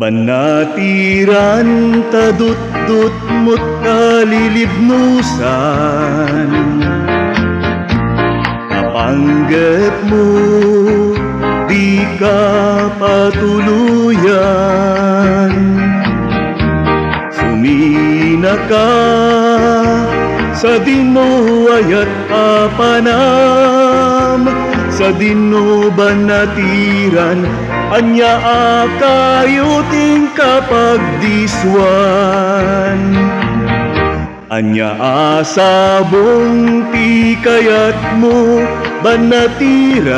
Banatiran tadut-dut mo't kalilibnusan, kapanggap mo di ka patuluyan. Sumina ka sa dinuay at apanam, sa dino banatiran anya akayuting kapag diswan. Anya asabong ti kayat mo banatiran,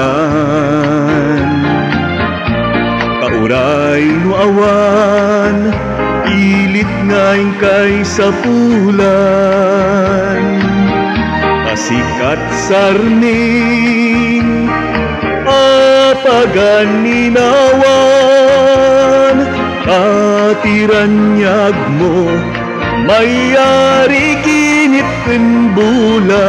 kauray no awan ilit ngayon kay sa pulan. Kasikat sarning apaganinawan, katiranyag mo mayari kinit ken bulan.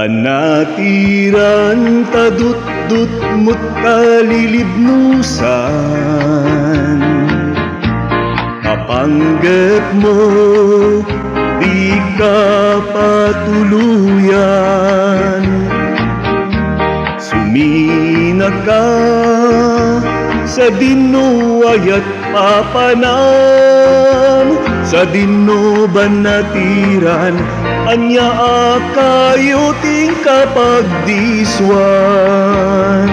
Banatiran tadut-dut mo't kalilibnusan, kapanggap mo di ka patuluyan. Sumina ka sa dinuay at papanam, sa dino banatiran anya akayuting kapag diswan.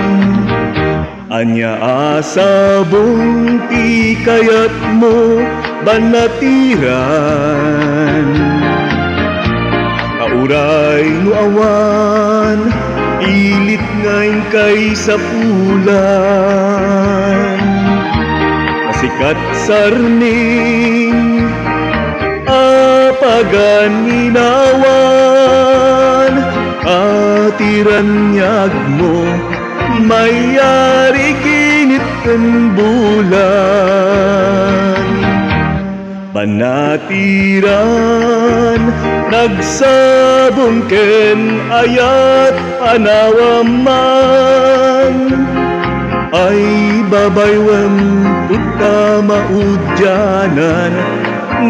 Anya asabong ti kayat mo banatiran, kauray no awan ilit ngayon kay sa pulan. Kasikat sarning apaganinawan, katiranyag mo mayari kinit ken bulan. Banatiran nagsabong ken ayat panawaman, ay babaywam utta maudyanan,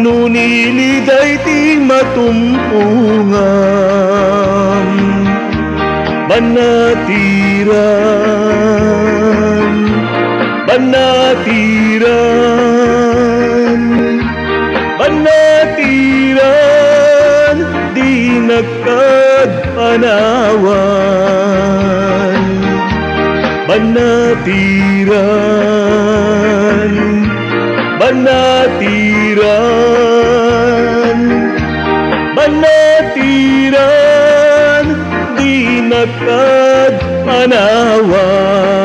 nuniliday ti matumpungan. Banatiran, banatiran, banatiran, di nagkadpanawan. Banatiran, banatiran, banatiran, di nagkadpanawan.